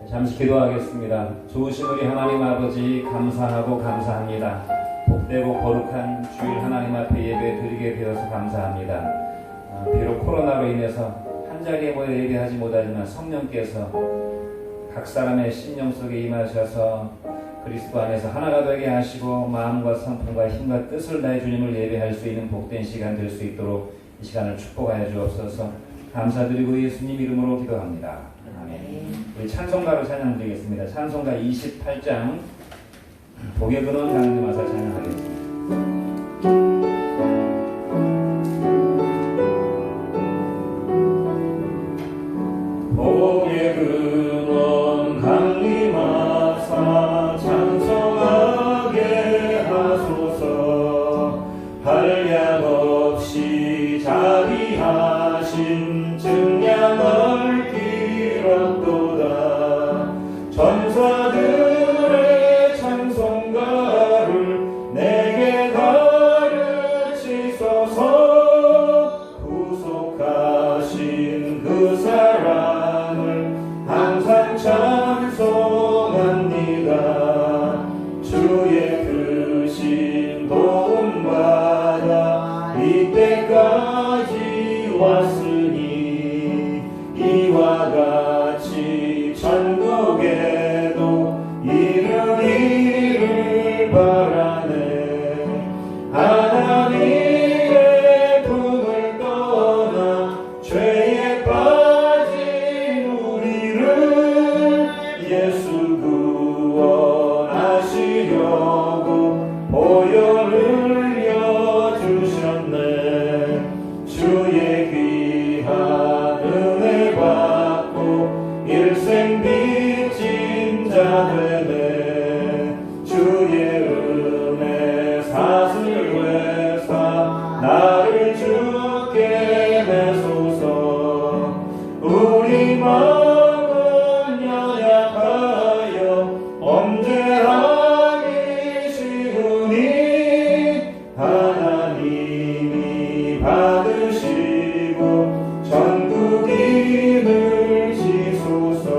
잠시 기도하겠습니다. 좋으신 우리 하나님 아버지 감사하고 감사합니다. 복되고 거룩한 주일 하나님 앞에 예배 드리게 되어서 감사합니다. 비록 코로나로 인해서 한자리에 모여 예배하지 못하지만 성령께서 각 사람의 심령 속에 임하셔서 그리스도 안에서 하나가 되게 하시고 마음과 성품과 힘과 뜻을 다해 주님을 예배할 수 있는 복된 시간 될 수 있도록 이 시간을 축복하여 주옵소서. 감사드리고 예수님 이름으로 기도합니다. 아멘. 우리 찬송가로 찬양드리겠습니다. 찬송가 28장 복의 근원 강림 와서 찬양하겠습니다. 복의 근원 강림하사 찬송하게 하소서. 한량 없이 자비하신 증량을 빌었도다. 전사들의 찬송가를 내게 가르치소서. 구속하신 그 사랑을 항상 찬송합니다. 주의 크신 도움받아 이때까지 왔으니 이와 같이 천국에도 이르기를 바라네. 하나님의 품을 떠나 죄에 빠진 우리를 예수 구원하시려고 보혈을 흘려주셨네. 주의 귀한 은혜 받고 일생 빚진 자 되네. 주의 은혜 사슬 회사 나를 주께 내소서. 우리 마음은 연약하여 엄죄하기 쉬우니 하나님이 받으시고 전국임을 지소서.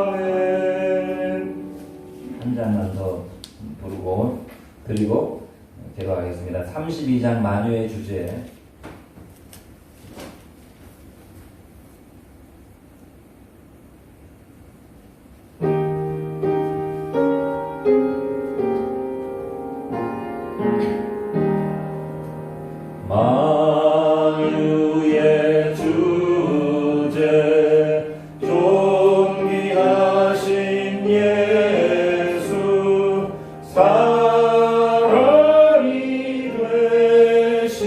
아멘. 한 잔만 더 부르고 드리고 기도하겠습니다. 32장 만유의 주제. 만유의 주제 존귀하신 예수 사람이 되신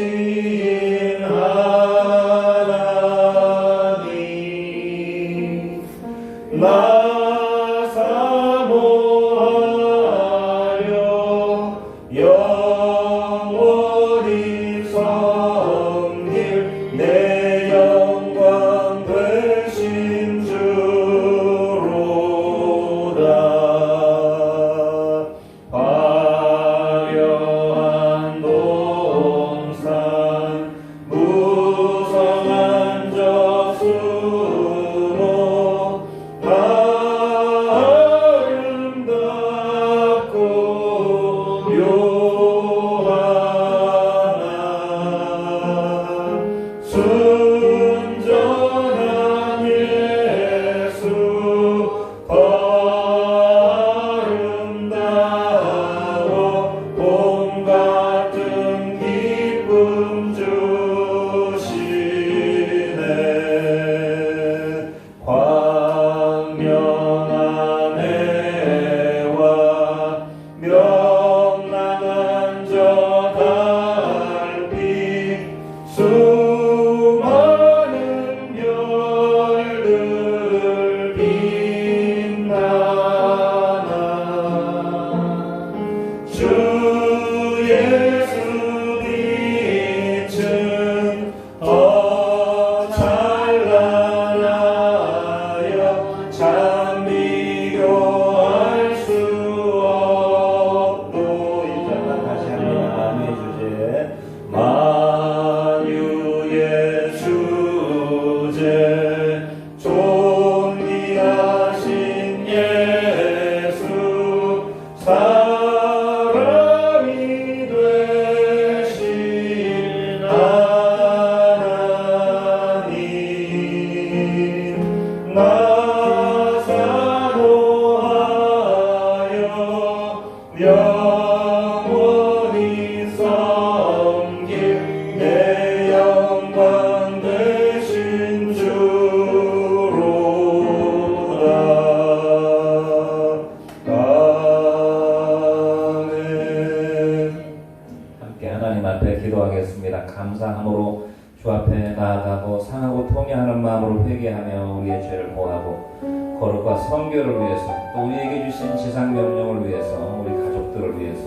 감사하고 통회하는 마음으로 회개하며 우리의 죄를 고하고 거룩과 선교를 위해서 또 우리에게 주신 지상 명령을 위해서 우리 가족들을 위해서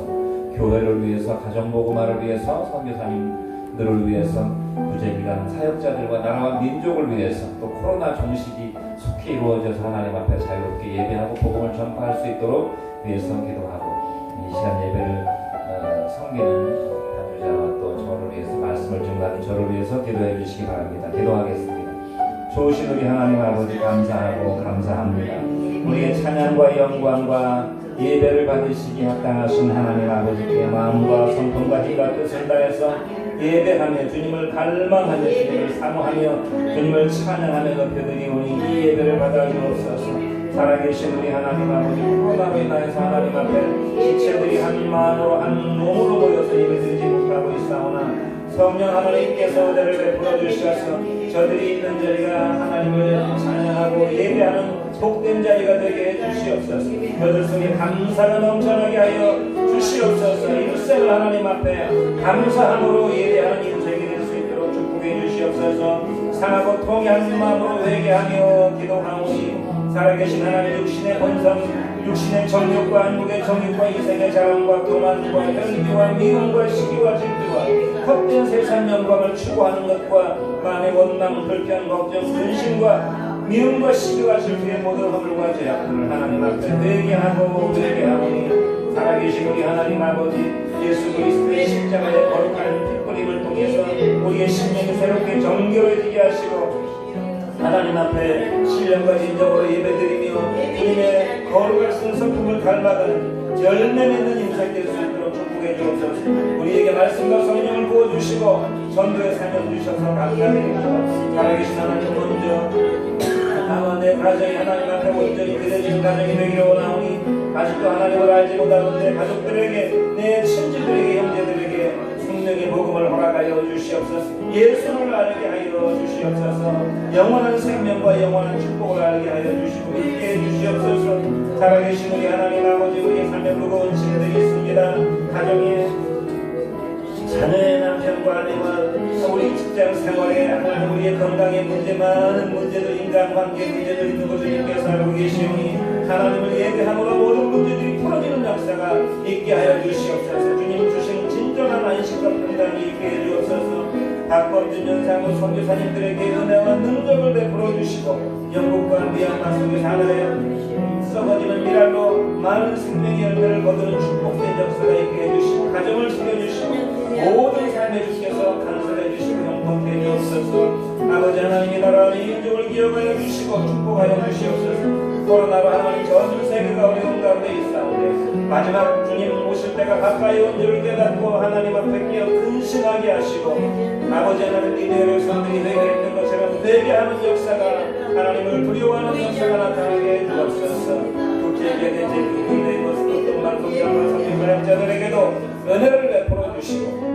교회를 위해서 가정복음화를 위해서 선교사님들을 위해서 구제기관 사역자들과 나라와 민족을 위해서 또 코로나 종식이 속히 이루어져서 하나님 앞에 자유롭게 예배하고 복음을 전파할 수 있도록 위해서 기도하고 이 시간 예배를 섬기는 단주자와 또 저를 위해서 말씀을 증거하는 저를 위해서 기도해 주시기 바랍니다. 기도하겠습니다. 좋으신 우리 하나님 아버지 감사하고 감사합니다. 우리의 찬양과 영광과 예배를 받으시기 합당하신 하나님 아버지께 마음과 성품과 힘과 뜻을 다해서 예배하며 주님을 갈망하며 주님을 사모하며 주님을 찬양하며 높여드리오니 이 예배를 받아 주옵소서. 살아계신 우리 하나님 아버지 코로나로 인하여서 하나님 앞에 지체들이 한 마음으로 한 몸으로 모여서 예배드리지 못하고 있사오나 성령 하나님께서 은혜를 베풀어 주셔서 저들이 있는 자리가 하나님을 찬양하고 예배하는 복된 자리가 되게 해주시옵소서. 저들 속에 감사가 넘쳐나게 하여 주시옵소서. 일생을 하나님 앞에 감사함으로 예배하는 인생이 될 수 있도록 축복해 주시옵소서. 상하고 통해하는 마음으로 회개하며 기도하오니 살아계신 하나님 육신의 본성, 육신의 정욕과 안목의 정욕과 이생의 자랑과 교만과 혈기와 미움과 시기와 질투와 헛된 세상 영광을 추구하는 것과 마음의 원망, 불편, 걱정, 근심과 미움과 시기와 질투의 모든 허물과 죄악들을 하나님 앞에 회개하오니 살아계신 우리 하나님 아버지 예수 그리스도의 십자가의 거룩한 핏뿌림을 통해서 우리의 심령이 새롭게 정결해지게 하시고 하나님 앞에 신령과 진정으로 예배드리며 주님의 거룩하신 성품을 닮아가는 열매 맺는 인생 될 수 있도록 축복해 주옵소서. 우리에게 말씀과 성령을 부어주시고 전도의 사명 주셔서 감사드립니다. 살아계신 하나님 먼저 내 가정이 하나님 앞에 온전히 그려진 가정이 되기를 원하오니 아직도 하나님을 알지 못하는데 가족들에게 내 친지들에게 형제들에게 생명의 복음을 허락하여 주시옵소서. 예수를 알게 하여 주시옵소서. 영원한 생명과 영원한 축복을 알게 하여 주시고 있게 해 주시옵소서. 살아계신 우리 하나님 아버지 우리의 삶에 무거운 짐들이 있습니다. 가정에 자녀의 남편과 아내와 우리 직장 생활에 하나님 우리의 건강에 문제 많은 문제들 인간관계 문제들 있는 것을 주님께서 알고 계시오니 하나님을 예배함으로 모든 문제들이 풀어지는 역사가 있게 하여 주시옵소서. 주님 주신 진정한 안식과 평강이 있게 해 주옵소서. 박범준 연상호 선교사님들에게 은혜와 능력을 베풀어 주시고 영국과 미얀마 속에서 하나의 썩어지는 미랄로 많은 생명의 열매를 거두는 축복된 역사가 있게 해주시고 가정을 지켜주시고 모든 삶의 주께서 간섭해 주시고 형통케 해주옵소서. 아버지 하나님이 나라와 민족을 기억하여 주시고 축복하여 주시옵소서. 코로나로 하나님 전 세계가 어려운 가운데 있사오되 마지막 주님 오실 때가 가까이 온 줄 깨닫고 하나님 앞에 끼어 근신하게 하시고 아버지 하나님 믿음의 백성들이 회개했던 것처럼 회개하는 역사가 하나님을 두려워하는 역사가 나타나게 해주옵소서. 국제계 대제 국민의 모습 또한 동양과 선교사역자들에게도 은혜를 베풀어 주시고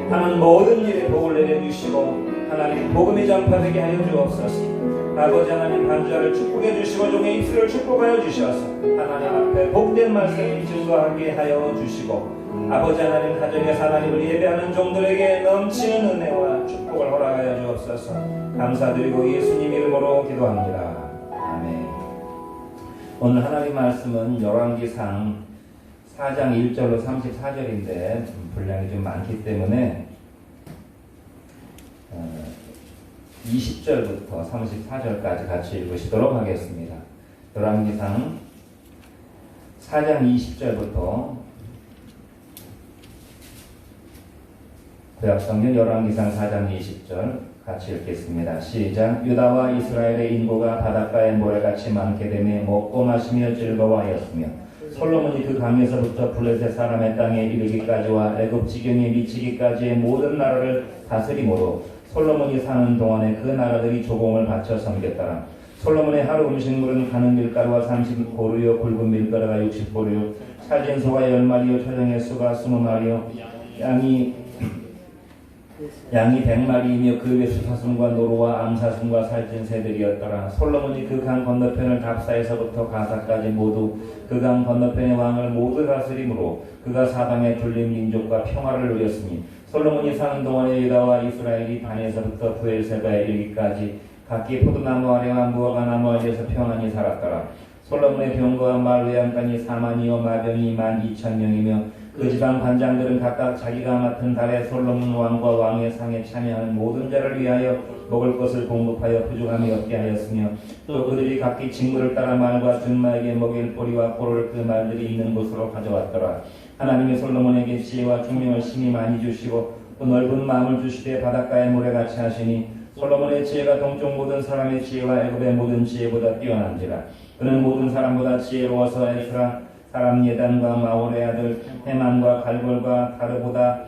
하는 모든 일에 복을 내려주시고 하나님 복음이 전파되게 하여 주옵소서. 아버지 하나님 반주자를 축복해 주시고 종의 입술을 축복하여 주셔서 하나님 앞에 복된 말씀을 증거하게 하여 주시고 아버지 하나님 가정에서 하나님을 예배하는 종들에게 넘치는 은혜와 축복을 허락하여 주옵소서. 감사드리고 예수님 이름으로 기도합니다. 아멘. 오늘 하나님 말씀은 열왕기상 4장 1절로 34절인데 분량이 좀 많기 때문에 20절부터 34절까지 같이 읽으시도록 하겠습니다. 열왕기상 4장 20절부터 구약성경 열왕기상 4장 20절 같이 읽겠습니다. 시작. 유다와 이스라엘의 인구가 바닷가의 모래같이 많게 되며 먹고 마시며 즐거워하였으며 솔로몬이 그 강에서부터 블레셋 사람의 땅에 이르기까지와 애굽 지경에 미치기까지의 모든 나라를 다스림으로 솔로몬이 사는 동안에 그 나라들이 조공을 바쳐 섬겼더라. 솔로몬의 하루 음식물은 가는 밀가루가 30보루요 굵은 밀가루가 60보루요 살진소가 10마리요 초정의 수가 20마리요 양이 100마리이며 그 외 수사슴과 노루와 암사슴과 살찐 새들이었더라. 솔로몬이 그 강 건너편을 답사에서부터 가사까지 모두 그 강 건너편의 왕을 모두 다스림으로 그가 사방에 둘린 민족과 평화를 누렸으니 솔로몬이 사는 동안에 유다와 이스라엘이 단에서부터 부엘세바에 이르기까지 각기 포도나무 아래와 무화과 나무 아래에서 평안히 살았더라. 솔로몬의 병거와 말 외양간이 4만이요 마병이 12,000명이며 그 지방 관장들은 각각 자기가 맡은 달에 솔로몬 왕과 왕의 상에 참여하는 모든 자를 위하여 먹을 것을 공급하여 부족함이 없게 하였으며 또 그들이 각기 직무를 따라 말과 준마에게 먹일 보리와 꿀을 그 말들이 있는 곳으로 가져왔더라. 하나님이 솔로몬에게 지혜와 총명을 심히 많이 주시고 또 넓은 마음을 주시되 바닷가의 모래같이 하시니 솔로몬의 지혜가 동쪽 모든 사람의 지혜와 애굽의 모든 지혜보다 뛰어난지라. 그는 모든 사람보다 지혜로워서 에스라 사람 예단과 마올의 아들 헤만과 갈골과 다르보다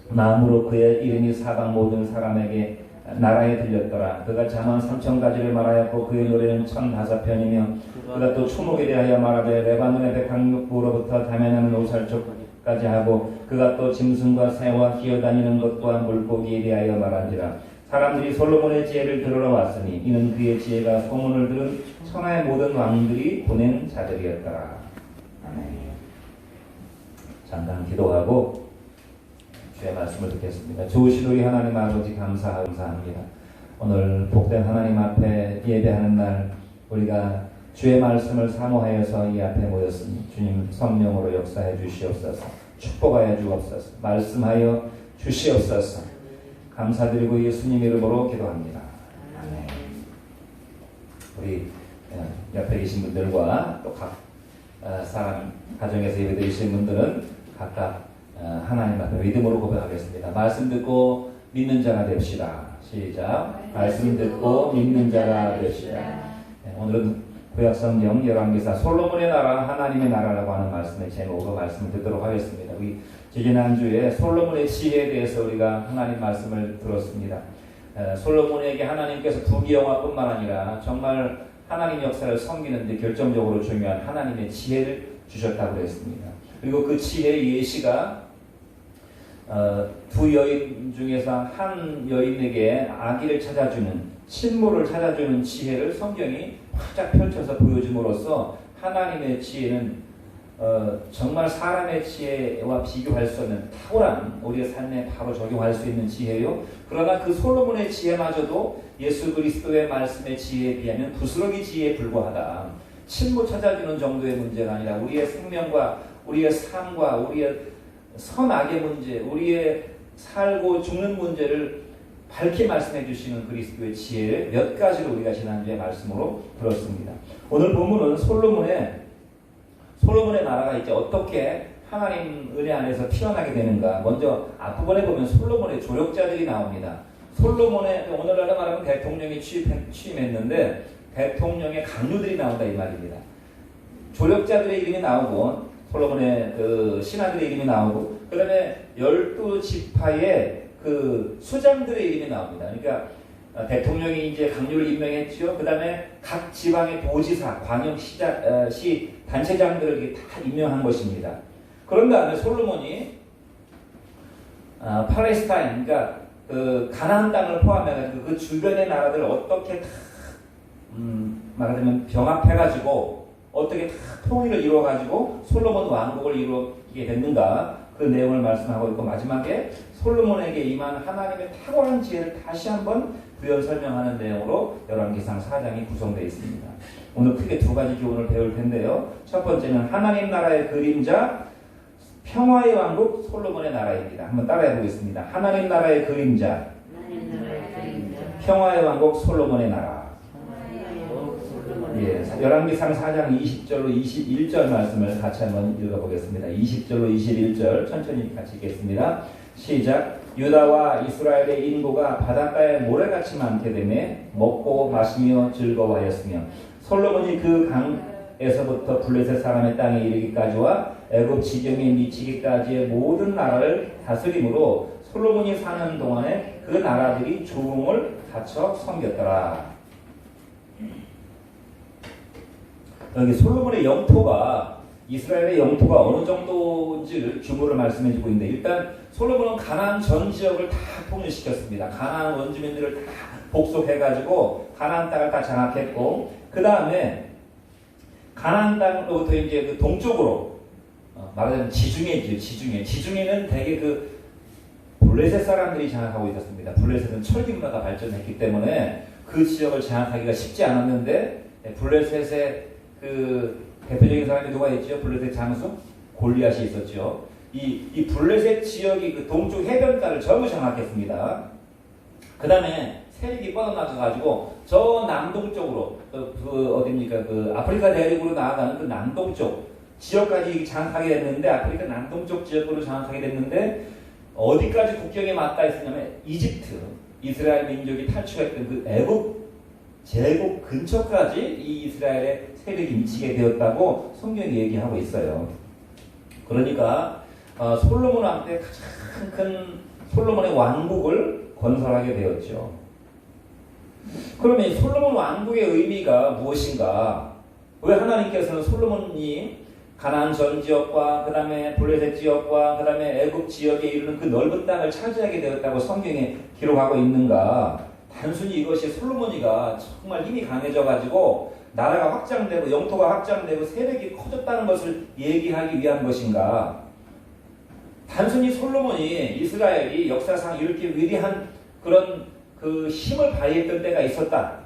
마음으로 그의 이름이 사방 모든 사람에게 나라에 들렸더라. 그가 잠언 3,000가지를 말하였고 그의 노래는 1,005편이며 그가 또 초목에 대하여 말하되 레바논의 백향목부로부터 다면하는 오살촉까지 하고 그가 또 짐승과 새와 기어다니는 것과 물고기에 대하여 말한지라. 사람들이 솔로몬의 지혜를 들으러 왔으니 이는 그의 지혜가 소문을 들은 천하의 모든 왕들이 보낸 자들이었더라. 아멘. 잠깐 기도하고 주의 말씀을 듣겠습니다. 좋으신 우리 하나님 아버지 감사합니다. 오늘 복된 하나님 앞에 예배하는 날 우리가 주의 말씀을 사모하여서 이 앞에 모였으니 주님 성령으로 역사해 주시옵소서. 축복하여 주옵소서. 말씀하여 주시옵소서. 감사드리고 예수님 이름으로 기도합니다. 아멘. 우리 옆에 계신 분들과 또 각 사람 가정에서 예배드리신 분들은 각각 하나님 앞에 믿음으로 고백하겠습니다. 말씀 듣고 믿는 자가 됩시다. 시작. 말씀 듣고 믿는 자가 됩시다. 오늘은 구약성경 열왕기사 솔로몬의 나라 하나님의 나라라고 하는 말씀의 제목으로 말씀을 듣도록 하겠습니다. 우리 지지난주에 솔로몬의 지혜에 대해서 우리가 하나님 말씀을 들었습니다. 솔로몬에게 하나님께서 부귀영화뿐만 아니라 정말 하나님 역사를 섬기는 데 결정적으로 중요한 하나님의 지혜를 주셨다고 했습니다. 그리고 그 지혜의 예시가 두 여인 중에서 한 여인에게 아기를 찾아주는 친모를 찾아주는 지혜를 성경이 활짝 펼쳐서 보여줌으로써 하나님의 지혜는 정말 사람의 지혜와 비교할 수 없는 탁월한 우리의 삶에 바로 적용할 수 있는 지혜요. 그러나 그 솔로몬의 지혜마저도 예수 그리스도의 말씀의 지혜에 비하면 부스러기 지혜에 불과하다. 친모 찾아주는 정도의 문제가 아니라 우리의 생명과 우리의 삶과 우리의 선악의 문제, 우리의 살고 죽는 문제를 밝히 말씀해 주시는 그리스도의 지혜를 몇 가지를 우리가 지난주에 말씀으로 들었습니다. 오늘 본문은 솔로몬의 나라가 이제 어떻게 하나님 은혜 안에서 피어나게 되는가. 먼저 앞부분에 보면 솔로몬의 조력자들이 나옵니다. 솔로몬의 오늘날로 말하면 대통령이 취임했는데 대통령의 강요들이 나온다 이 말입니다. 조력자들의 이름이 나오고 솔로몬의 그 신하들의 이름이 나오고 그다음에 12지파의 그 수장들의 이름이 나옵니다. 그러니까 대통령이 이제 강요를 임명했죠. 그 다음에 각 지방의 도지사, 광역시 단체장들을 다 임명한 것입니다. 그런 다음에 솔로몬이 팔레스타인, 그러니까 그 가나안 땅을 포함해가지고 그 주변의 나라들을 어떻게 다 말하자면 병합해가지고 어떻게 다 통일을 이루어가지고 솔로몬 왕국을 이루게 됐는가 그 내용을 말씀하고 있고 마지막에 솔로몬에게 임한 하나님의 탁월한 지혜를 다시 한번 부연 설명하는 내용으로 열왕기상 4장이 구성되어 있습니다. 오늘 크게 두 가지 교훈을 배울 텐데요. 첫 번째는 하나님 나라의 그림자 평화의 왕국 솔로몬의 나라입니다. 한번 따라해 보겠습니다. 하나님 나라의 그림자, 평화의 왕국 솔로몬의 나라. 예, 열왕기상 4장 20절로 21절 말씀을 같이 한번 읽어보겠습니다. 20절로 21절 천천히 같이 읽겠습니다. 시작. 유다와 이스라엘의 인구가 바닷가에 모래같이 많게 되매 먹고 마시며 즐거워하였으며 솔로몬이 그 강에서부터 블레셋 사람의 땅에 이르기까지와 애굽 지경에 미치기까지의 모든 나라를 다스림으로 솔로몬이 사는 동안에 그 나라들이 조공을 갖춰 섬겼더라. 여기 솔로몬의 영토가 이스라엘의 영토가 어느 정도인지 규모를 말씀해주고 있는데 일단 솔로몬은 가나안 전 지역을 다 통일시켰습니다. 가나안 원주민들을 다 복속해가지고 가나안 땅을 다 장악했고 그 다음에 가나안 땅으로부터 이제 그 동쪽으로 말하자면 지중해죠. 지중해는 되게 그 블레셋 사람들이 장악하고 있었습니다. 블레셋은 철기 문화가 발전했기 때문에 그 지역을 장악하기가 쉽지 않았는데 블레셋의 그 대표적인 사람이 누가 있죠? 블레셋 장수 골리앗이 있었죠. 이 블레셋 지역이 그 동쪽 해변가를 전부 장악했습니다. 그 다음에 세력이 뻗어나가가지고 저 남동쪽으로 어디입니까? 그 아프리카 대륙으로 나아가는 그 남동쪽 지역까지 장악하게 됐는데 아프리카 남동쪽 지역으로 장악하게 됐는데 어디까지 국경에 맞닿아 있었냐면 이집트 이스라엘 민족이 탈출했던 그 애국 제국 근처까지 이 이스라엘의 세력이 미치게 되었다고 성경이 얘기하고 있어요. 그러니까 솔로몬 왕 때 가장 큰 솔로몬의 왕국을 건설하게 되었죠. 그러면 이 솔로몬 왕국의 의미가 무엇인가? 왜 하나님께서는 솔로몬이 가나안 전 지역과 그 다음에 블레셋 지역과 그 다음에 애굽 지역에 이르는 그 넓은 땅을 차지하게 되었다고 성경에 기록하고 있는가? 단순히 이것이 솔로몬이가 정말 힘이 강해져가지고 나라가 확장되고 영토가 확장되고 세력이 커졌다는 것을 얘기하기 위한 것인가? 단순히 솔로몬이 이스라엘이 역사상 이렇게 위대한 그런 그 힘을 발휘했던 때가 있었다.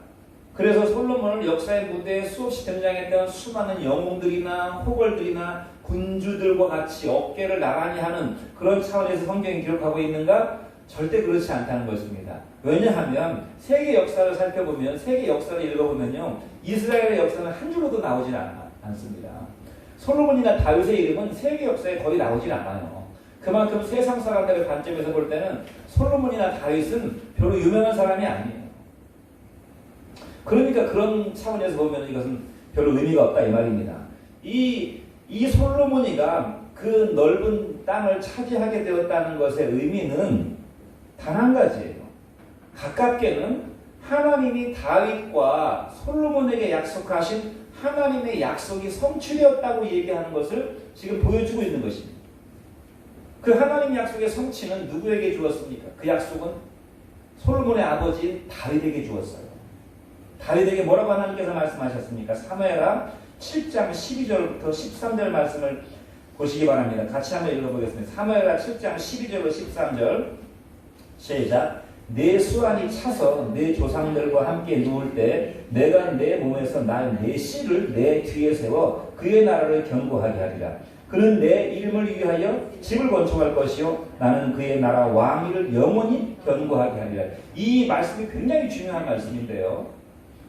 그래서 솔로몬을 역사의 무대에 수없이 등장했던 수많은 영웅들이나 호걸들이나 군주들과 같이 어깨를 나란히 하는 그런 차원에서 성경이 기록하고 있는가? 절대 그렇지 않다는 것입니다. 왜냐하면 세계 역사를 살펴보면 세계 역사를 읽어보면요 이스라엘의 역사는 한 줄로도 나오질 않습니다. 솔로몬이나 다윗의 이름은 세계 역사에 거의 나오질 않아요. 그만큼 세상 사람들의 관점에서 볼 때는 솔로몬이나 다윗은 별로 유명한 사람이 아니에요. 그러니까 그런 차원에서 보면 이것은 별로 의미가 없다 이 말입니다. 이 솔로몬이가 그 넓은 땅을 차지하게 되었다는 것의 의미는 단 한 가지예요. 가깝게는 하나님이 다윗과 솔로몬에게 약속하신 하나님의 약속이 성취되었다고 얘기하는 것을 지금 보여주고 있는 것입니다. 그 하나님 약속의 성취는 누구에게 주었습니까? 그 약속은 솔로몬의 아버지 다윗에게 주었어요. 다윗에게 뭐라고 하나님께서 말씀하셨습니까? 사무엘하 7장 12절부터 13절 말씀을 보시기 바랍니다. 같이 한번 읽어보겠습니다. 사무엘하 7장 12절로 13절 시작. 내 수완이 차서 내 조상들과 함께 누울 때 내가 내 몸에서 난 내 씨를 내 뒤에 세워 그의 나라를 견고하게 하리라. 그는 내 이름을 위하여 집을 건축할 것이요 나는 그의 나라 왕위를 영원히 견고하게 하리라. 이 말씀이 굉장히 중요한 말씀인데요.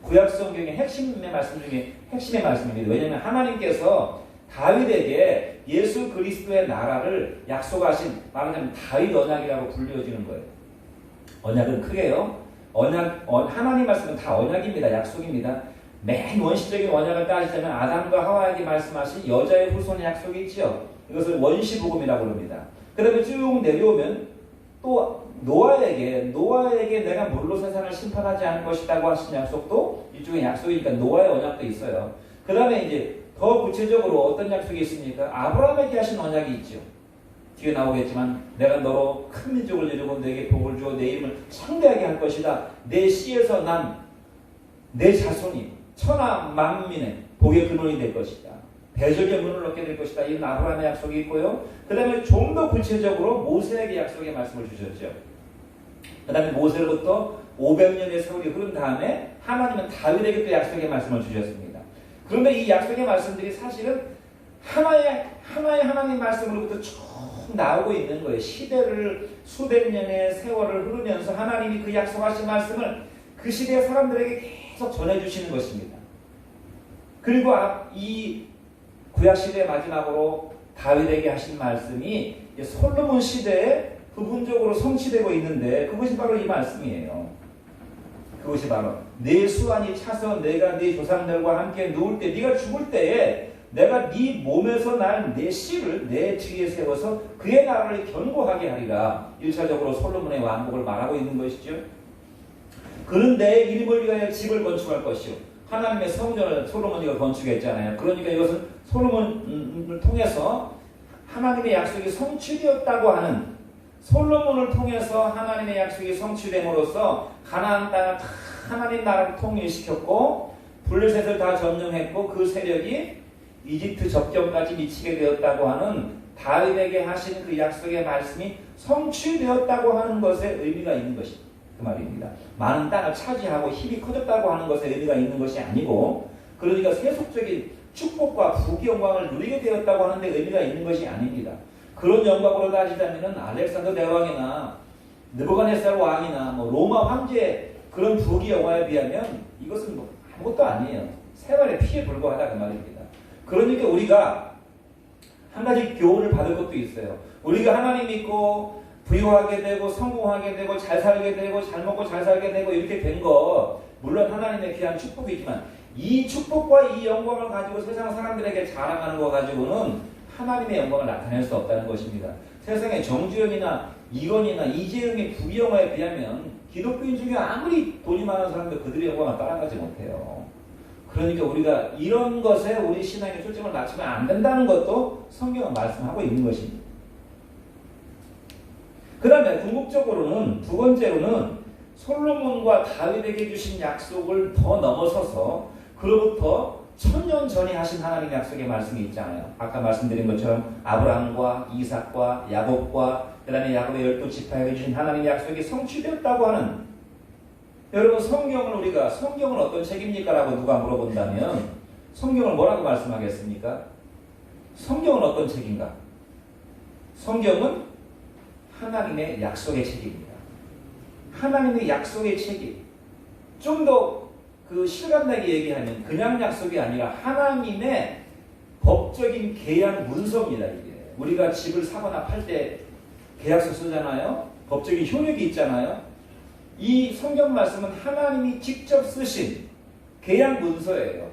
구약 성경의 핵심의 말씀 중에 핵심의 말씀입니다. 왜냐하면 하나님께서 다윗에게 예수 그리스도의 나라를 약속하신 말하자면 다윗 언약이라고 불려지는 거예요. 언약은 크게요. 하나님 말씀은 다 언약입니다. 약속입니다. 맨 원시적인 언약을 따지자면 아담과 하와에게 말씀하신 여자의 후손의 약속이 있죠. 이것을 원시복음이라고 부릅니다. 그 다음에 쭉 내려오면 또 노아에게 내가 물로 세상을 심판하지 않을 것이라고 하신 약속도 이쪽에 약속이니까 노아의 언약도 있어요. 그 다음에 이제 더 구체적으로 어떤 약속이 있습니까? 아브라함에게 하신 언약이 있죠. 뒤에 나오겠지만 내가 너로 큰 민족을 이루고 내게 복을 주어 내 이름을 창대하게 할 것이다. 내 씨에서 난 내 자손이 천하 만민의 복의 근원이 될 것이다. 대적의 문을 얻게 될 것이다. 이런 아브라함의 약속이 있고요. 그 다음에 좀 더 구체적으로 모세에게 약속의 말씀을 주셨죠. 그 다음에 모세로부터 500년의 세월이 흐른 다음에 하나님은 다윗에게 또 약속의 말씀을 주셨습니다. 그런데 이 약속의 말씀들이 사실은 하나의 하나님 말씀으로부터 쭉 나오고 있는 거예요. 시대를 수백 년의 세월을 흐르면서 하나님이 그 약속하신 말씀을 그 시대의 사람들에게 계속 전해주시는 것입니다. 그리고 이 구약시대의 마지막으로 다윗에게 하신 말씀이 솔로몬 시대에 부분적으로 성취되고 있는데 그것이 바로 이 말씀이에요. 그것이 바로 내 수완이 차서 내가 네 조상들과 함께 누울 때 네가 죽을 때에 내가 네 몸에서 날 내 씨를 내 뒤에 세워서 그의 나라를 견고하게 하리라. 1차적으로 솔로몬의 왕국을 말하고 있는 것이죠. 그는 내 이름을 위하여 집을 건축할 것이요. 하나님의 성전을 솔로몬이가 건축했잖아요. 그러니까 이것은 솔로몬을 통해서 하나님의 약속이 성취되었다고 하는 솔로몬을 통해서 하나님의 약속이 성취됨으로써 가나안 땅을 다 하나님 나라를 통일시켰고 블레셋을 다 점령했고 그 세력이 이집트 접경까지 미치게 되었다고 하는 다윗에게 하신 그 약속의 말씀이 성취되었다고 하는 것에 의미가 있는 것이 그 말입니다. 많은 땅을 차지하고 힘이 커졌다고 하는 것에 의미가 있는 것이 아니고, 그러니까 세속적인 축복과 부귀 영광을 누리게 되었다고 하는 데 의미가 있는 것이 아닙니다. 그런 영광으로 따지자면 알렉산더 대왕이나 느부갓네살 왕이나 로마 황제의 그런 부귀 영화에 비하면 이것은 아무것도 아니에요. 생활의 피에 불과하다 그 말입니다. 그러니까 우리가 한 가지 교훈을 받을 것도 있어요. 우리가 하나님 믿고 부유하게 되고 성공하게 되고 잘 살게 되고 잘 먹고 잘 살게 되고 이렇게 된 거 물론 하나님의 귀한 축복이지만, 이 축복과 이 영광을 가지고 세상 사람들에게 자랑하는 거 가지고는 하나님의 영광을 나타낼 수 없다는 것입니다. 세상의 정주영이나 이건이나 이재용의 부귀 영화에 비하면 기독교인 중에 아무리 돈이 많은 사람도 그들의 영광을 따라가지 못해요. 그러니까 우리가 이런 것에 우리 신앙의 초점을 맞추면 안 된다는 것도 성경은 말씀하고 있는 것입니다. 그 다음에 궁극적으로는 두 번째로는 솔로몬과 다윗에게 주신 약속을 더 넘어서서 그로부터 1000년 전에 하신 하나님의 약속의 말씀이 있잖아요. 아까 말씀드린 것처럼 아브라함과 이삭과 야곱과 그 다음에 야곱의 12지파에게 주신 하나님의 약속이 성취되었다고 하는, 여러분 성경은 어떤 책입니까? 라고 누가 물어본다면 성경을 뭐라고 말씀하겠습니까? 성경은 어떤 책인가? 성경은 하나님의 약속의 책입니다. 하나님의 약속의 책이 좀 더 그 실감나게 얘기하면 그냥 약속이 아니라 하나님의 법적인 계약 문서입니다. 이게 우리가 집을 사거나 팔 때 계약서 쓰잖아요. 법적인 효력이 있잖아요. 이 성경 말씀은 하나님이 직접 쓰신 계약 문서예요.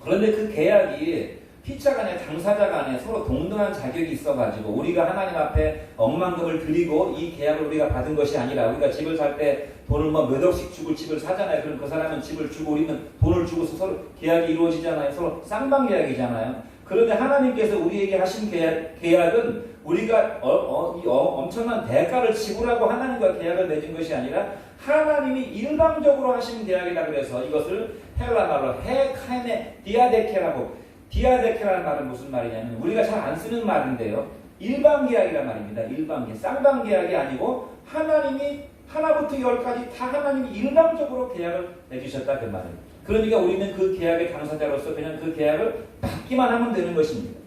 그런데 그 계약이 피차 간에 당사자 간에 서로 동등한 자격이 있어가지고 우리가 하나님 앞에 억만금을 드리고 이 계약을 우리가 받은 것이 아니라, 우리가 집을 살 때 돈을 몇 억씩 주고 집을 사잖아요. 그럼 그 사람은 집을 주고 우리는 돈을 주고서 서로 계약이 이루어지잖아요. 서로 쌍방 계약이잖아요. 그런데 하나님께서 우리에게 하신 계약은 우리가 엄청난 대가를 지불하고 하나님과 계약을 맺은 것이 아니라 하나님이 일방적으로 하신 계약이다. 그래서 이것을 헬라 말로 헤카네 디아데케라고, 디아데케라는 말은 무슨 말이냐면 우리가 잘 안 쓰는 말인데요. 일방계약이란 말입니다. 일방계약. 쌍방계약이 아니고 하나님이 하나부터 열까지 다 하나님이 일방적으로 계약을 맺으셨다 그 말이에요. 그러니까 우리는 그 계약의 당사자로서 그냥 그 계약을 받기만 하면 되는 것입니다.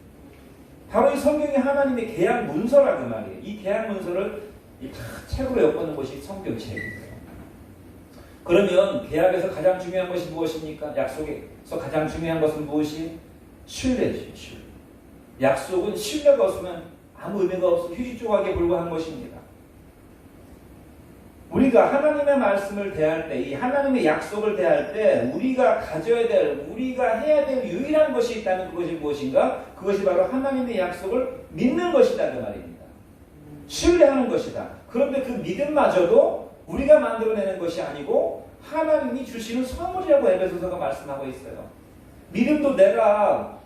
바로 이 성경이 하나님의 계약 문서라 그 말이에요. 이 계약 문서를 다 책으로 엮어놓은 것이 성경책이에요. 그러면 계약에서 가장 중요한 것이 무엇입니까? 약속에서 가장 중요한 것은 무엇이? 신뢰죠. 신뢰. 약속은 신뢰가 없으면 아무 의미가 없어 휴지 조각에 불과한 것입니다. 우리가 하나님의 말씀을 대할 때, 이 하나님의 약속을 대할 때 우리가 가져야 될, 우리가 해야 될 유일한 것이 있다면 그것이 무엇인가? 그것이 바로 하나님의 약속을 믿는 것이다 그 말입니다. 신뢰하는 것이다. 그런데 그 믿음마저도 우리가 만들어내는 것이 아니고 하나님이 주시는 선물이라고 에베소서가 말씀하고 있어요. 믿음도 내가